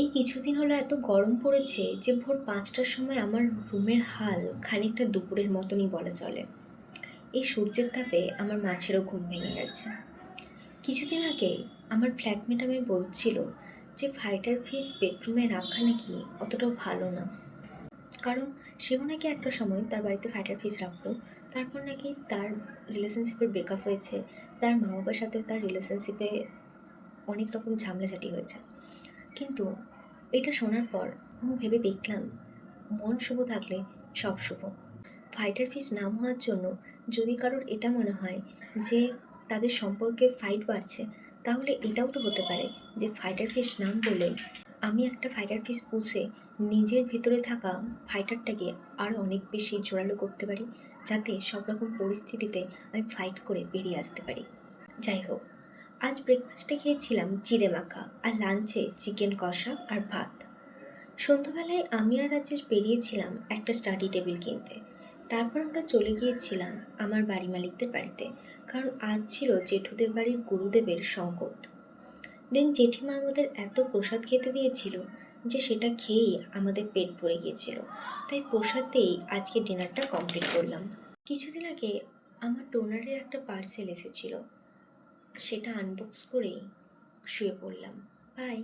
এই কিছুদিন হলো এত গরম পড়েছে যে ভোর ৫টার সময় আমার রুমের হাল খানিকটা দুপুরের মতনই বলা চলে। এই সূর্যের তাপে আমার মাছেরও ঘুম ভেঙে গেছে। কিছুদিন আগে আমার ফ্ল্যাটমেট আমায় বলছিল যে ফাইটার ফিশ বেডরুমে রাখা নাকি অতটাও ভালো না, কারণ সেও নাকি একটা সময় তার বাড়িতে ফাইটার ফিশ রাখতো। তারপর নাকি তার রিলেশনশিপের ব্রেকআপ হয়েছে, তার মা বাবার সাথে তার রিলেশনশিপে অনেক রকম ঝামেলাঝাটি হয়েছে। কিন্তু এটা শোনার পর আমি ভেবে দেখলাম, মন শুভ থাকলে সব শুভ। ফাইটার ফিস নাম হওয়ার জন্য যদি কারোর এটা মনে হয় যে তাদের সম্পর্কে ফাইট বাড়ছে, তাহলে এটাও তো হতে পারে যে ফাইটার ফিস নাম বলে আমি একটা ফাইটার ফিস পুষে নিজের ভেতরে থাকা ফাইটারটাকে আরও অনেক বেশি জোরালো করতে পারি, যাতে সব রকম পরিস্থিতিতে আমি ফাইট করে বেরিয়ে আসতে পারি। যাই হোক, আজ ব্রেকফাস্টে খেয়েছিলাম চিড়ে মাখা আর লাঞ্চে চিকেন কষা আর ভাত। সন্ধ্যাবেলায় আমি আর রাজেশ বেরিয়েছিলাম একটা স্টাডি টেবিল কিনতে। তারপর আমরা চলে গিয়েছিলাম আমার বাড়ি মালিকদের বাড়িতে, কারণ আজ ছিল জেঠুদের বাড়ির গুরুদেবের সংকট। দেন জেঠিমা আমাদের এত প্রসাদ খেতে দিয়েছিল যে সেটা খেয়েই আমাদের পেট ভরে গিয়েছিল। তাই প্রসাদ দিয়েই আজকে ডিনারটা কমপ্লিট করলাম। কিছুদিন আগে আমার টোনারের একটা পার্সেল এসেছিল, সেটা আনবক্স করেই শুয়ে পড়লাম। বাই।